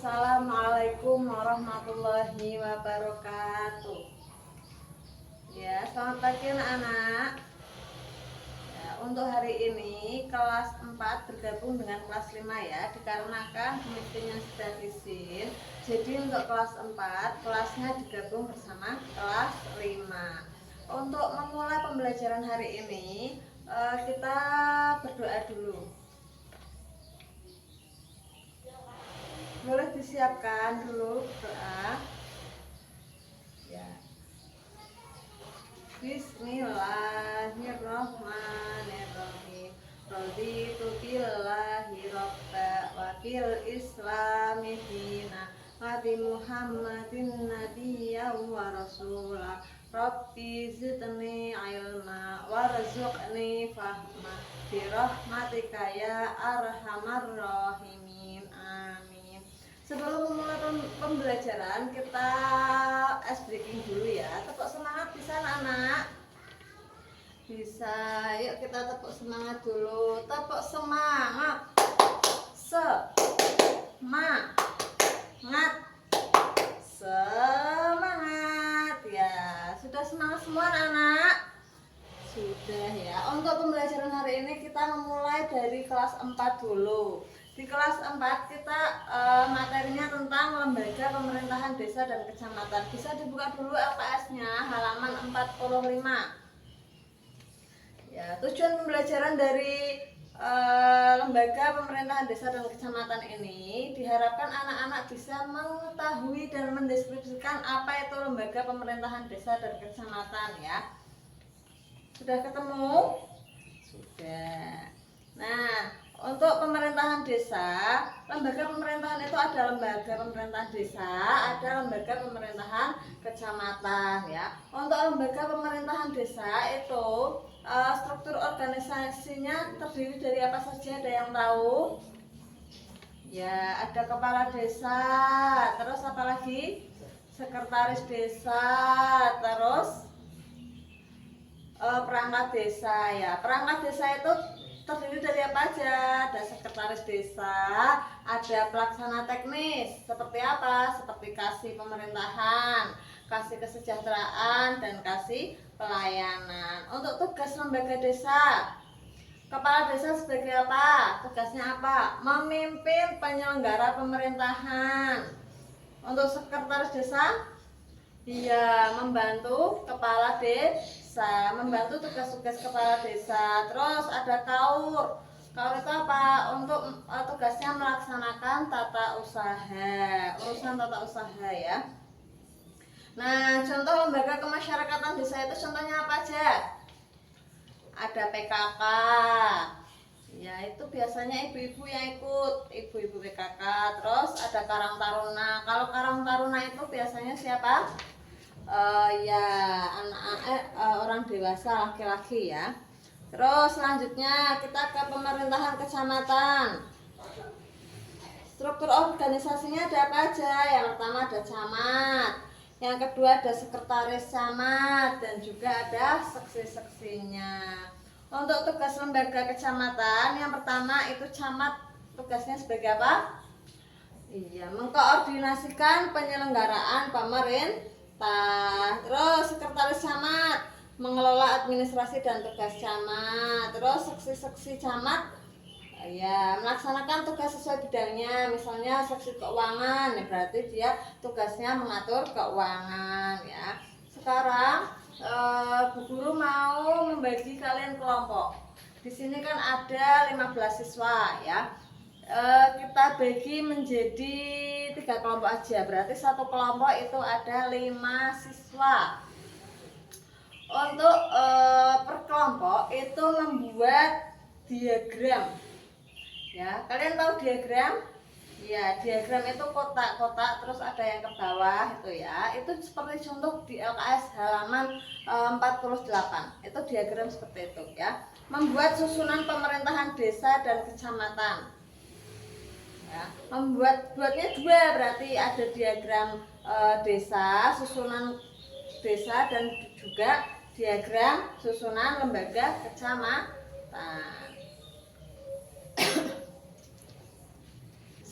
Assalamualaikum warahmatullahi wabarakatuh. Ya, selamat pagi anak-anak. Ya, untuk hari ini kelas 4 bergabung dengan kelas 5 ya, dikarenakan pemimpinnya sedang izin. Jadi untuk kelas 4 kelasnya digabung bersama kelas 5. Untuk memulai pembelajaran hari ini kita berdoa dulu. Boleh disiapkan dulu doa ya. Bismillahirrahmanirrahim. Raditu billahi robba wa bil islami dina wa bi muhammadin nabiyya wa rasulah. Rabbi zidni ilma warzuqni fahma bi rahmatika ya arhamar rahimin. Amin. Sebelum memulai pembelajaran kita ice breaking dulu ya. Tepuk semangat bisa anak-anak? Bisa. Yuk kita tepuk semangat dulu. Tepuk semangat. Semangat. Semangat ya. Sudah semangat semua anak-anak? Sudah ya. Untuk pembelajaran hari ini kita memulai dari kelas 4 dulu. Di kelas 4 kita materinya tentang lembaga pemerintahan desa dan kecamatan. Bisa dibuka dulu LPS-nya halaman 45. Ya, tujuan pembelajaran dari lembaga pemerintahan desa dan kecamatan ini diharapkan anak-anak bisa mengetahui dan mendeskripsikan apa itu lembaga pemerintahan desa dan kecamatan ya. Sudah ketemu? Sudah. Nah, untuk pemerintahan desa, lembaga pemerintahan itu ada lembaga pemerintahan desa, ada lembaga pemerintahan kecamatan ya. Untuk lembaga pemerintahan desa itu struktur organisasinya terdiri dari apa saja, ada yang tahu? Ya, ada kepala desa, terus apa lagi? Sekretaris desa, terus perangkat desa ya. Perangkat desa itu terdiri dari apa aja? Ada sekretaris desa, ada pelaksana teknis seperti apa? Seperti kasih pemerintahan, kasih kesejahteraan, dan kasih pelayanan. Untuk tugas lembaga desa, kepala desa sebagai apa? Tugasnya apa? Memimpin penyelenggara pemerintahan. Untuk sekretaris desa, dia membantu kepala desa, membantu tugas-tugas kepala desa. Terus ada kaur. Kaur itu apa? Untuk tugasnya melaksanakan tata usaha, urusan tata usaha ya. Nah, contoh lembaga kemasyarakatan desa itu contohnya apa aja? Ada PKK. Ya, itu biasanya ibu-ibu yang ikut, ibu-ibu PKK. Terus ada Karang Taruna. Kalau Karang Taruna itu biasanya siapa? Ya orang dewasa laki-laki ya. Terus selanjutnya kita ke pemerintahan kecamatan. Struktur organisasinya ada apa aja? Yang pertama ada camat, yang kedua ada sekretaris camat, dan juga ada seksi-seksinya. Untuk tugas lembaga kecamatan, yang pertama itu camat tugasnya sebagai apa? Iya, mengkoordinasikan penyelenggaraan pemerintah. Terus sekretaris camat mengelola administrasi dan tugas camat. Terus seksi-seksi camat ya melaksanakan tugas sesuai bidangnya. Misalnya seksi keuangan, ya berarti dia tugasnya mengatur keuangan ya. Sekarang Bu Guru mau membagi kalian kelompok. Di sini kan ada 15 siswa ya. Kita bagi menjadi 3 kelompok aja, berarti satu kelompok itu ada 5 siswa. Untuk per kelompok itu membuat diagram ya. Kalian tahu diagram? Ya, diagram itu kotak-kotak, terus ada yang ke bawah itu ya. Itu seperti contoh di LKS halaman 48. Itu diagram seperti itu ya. Membuat susunan pemerintahan desa dan kecamatan. Ya, buatnya 2, berarti ada diagram desa, susunan desa, dan juga diagram susunan lembaga kecamatan.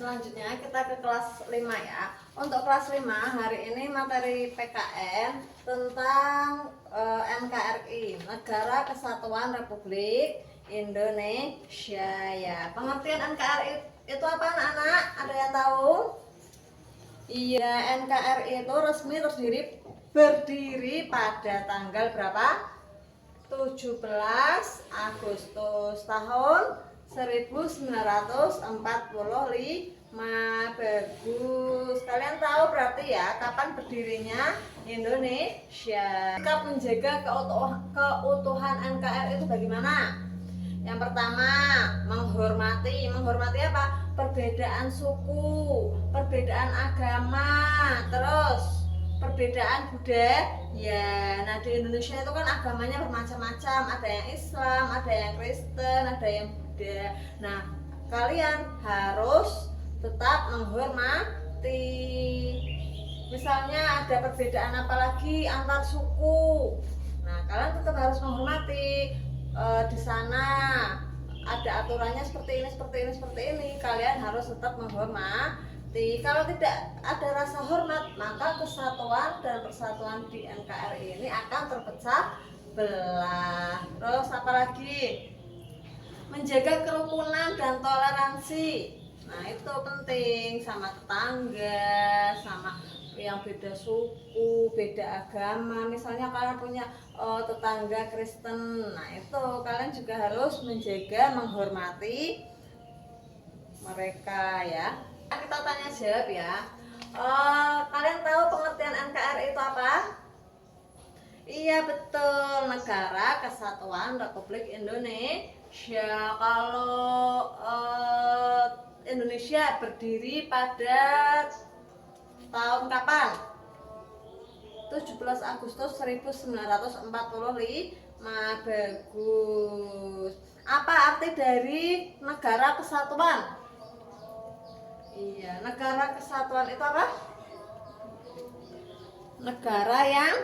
Selanjutnya kita ke kelas 5 ya. Untuk kelas 5 hari ini materi PKN tentang NKRI, Negara Kesatuan Republik Indonesia ya. Pengertian NKRI itu apa anak-anak? Ada yang tahu? Iya, NKRI itu resmi berdiri pada tanggal berapa? 17 Agustus tahun 1945. Bagus. Kalian tahu berarti ya kapan berdirinya Indonesia. Sikap menjaga keutuhan NKRI itu bagaimana? Yang pertama, menghormati. Menghormati apa? Perbedaan suku, perbedaan agama, terus perbedaan budaya. Nah, di Indonesia itu kan agamanya bermacam-macam, ada yang Islam, ada yang Kristen, ada yang Buddha. Nah, kalian harus tetap menghormati. Misalnya ada perbedaan apalagi antar suku. Nah, kalian tetap harus menghormati. Di sana ada aturannya seperti ini. Kalian harus tetap menghormati. Kalau tidak ada rasa hormat, maka kesatuan dan persatuan di NKRI ini akan terpecah belah. Terus apalagi? Menjaga kerukunan dan toleransi. Nah, itu penting, sama tetangga, sama yang beda suku, beda agama. Misalnya kalian punya tetangga Kristen, nah itu kalian juga harus menjaga, menghormati mereka ya. Kita tanya jawab ya. Kalian tahu pengertian NKRI itu apa? Iya betul, Negara Kesatuan Republik Indonesia. Kalau Indonesia berdiri pada tahun kapan? 17 Agustus 1945. Bagus. Apa arti dari negara kesatuan? Iya, negara kesatuan itu apa? Negara yang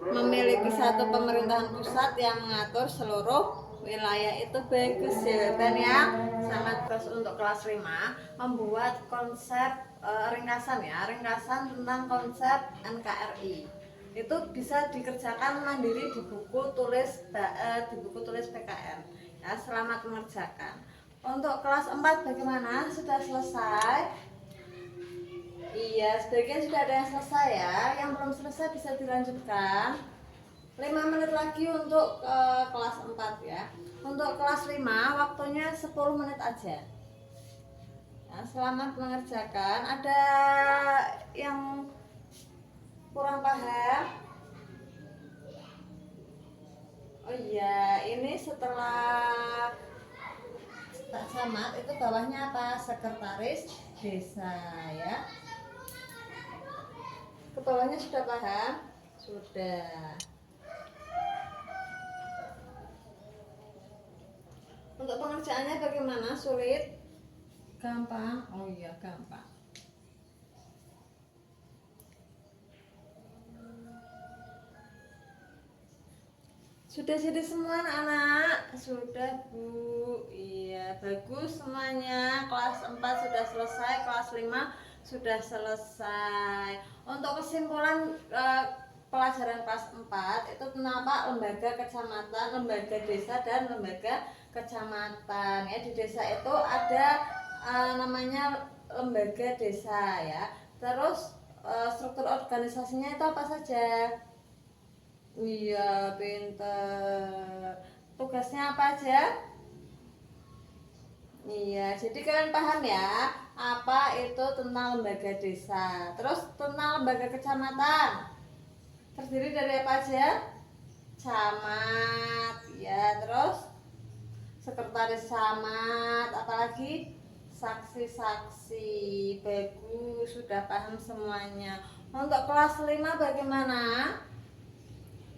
memiliki satu pemerintahan pusat yang mengatur seluruh wilayah. Itu bagus jawabannya. Sangat bagus. Untuk kelas 5 membuat konsep ringkasan tentang konsep NKRI. Itu bisa dikerjakan mandiri di buku tulis PKN ya. Selamat mengerjakan. Untuk kelas 4 bagaimana? Sudah selesai? Iya, sebagian sudah ada yang selesai ya. Yang belum selesai bisa dilanjutkan. 5 menit lagi untuk kelas 4 ya. Untuk kelas 5 waktunya 10 menit aja. Nah, selamat mengerjakan. Ada yang kurang paham? Oh iya, ini setelah Pak Camat itu bawahnya apa? Sekretaris Desa ya. Ke bawahnya sudah paham? Sudah. Untuk pengerjaannya bagaimana? Sulit? Gampang? Oh iya, gampang. Sudah jadi semua anak-anak? Sudah Bu. Iya, bagus semuanya. Kelas 4 sudah selesai, kelas 5 sudah selesai. Untuk kesimpulan pelajaran kelas 4 itu tentang apa? Lembaga kecamatan, lembaga desa, dan lembaga kecamatan ya. Di desa itu ada namanya lembaga desa ya. Terus struktur organisasinya itu apa saja? Iya, pinter. Tugasnya apa aja? Iya, jadi kalian paham ya apa itu tentang lembaga desa. Terus tentang lembaga kecamatan terdiri dari apa aja? Camat ya, terus sekretaris camat, apalagi saksi-saksi. Bagus, sudah paham semuanya. Untuk kelas 5 bagaimana?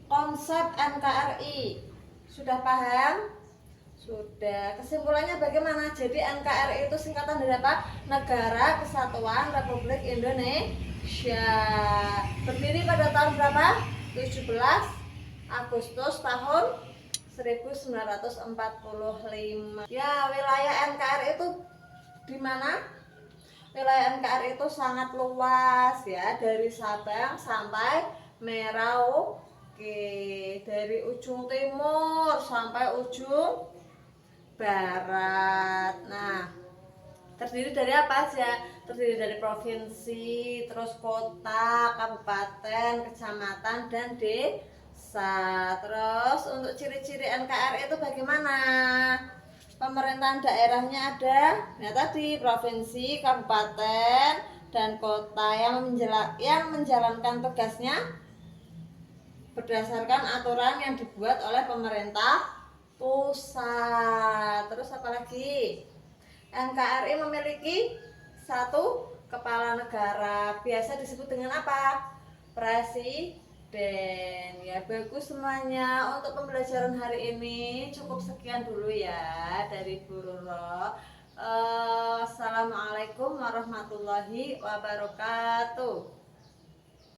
Konsep NKRI sudah paham? Sudah. Kesimpulannya bagaimana? Jadi NKRI itu singkatan dari apa? Negara Kesatuan Republik Indonesia. Berdiri pada tahun berapa? 17 Agustus tahun 1945. Ya, wilayah NKRI itu di mana? wilayah NKRI itu sangat luas ya, dari Sabang sampai Merauke, dari ujung timur sampai ujung barat. Nah, terdiri dari apa aja? Terdiri dari provinsi, terus kota, kabupaten, kecamatan, dan desa. Terus untuk ciri-ciri NKRI itu bagaimana? Pemerintahan daerahnya ada, ya tadi provinsi, kabupaten, dan kota yang menjalankan tugasnya berdasarkan aturan yang dibuat oleh pemerintah pusat. Terus apa lagi? NKRI memiliki satu kepala negara, biasa disebut dengan apa? Presiden. Ya, bagus semuanya. Untuk pembelajaran hari ini cukup sekian dulu ya dari Bu Roro. Assalamualaikum warahmatullahi wabarakatuh.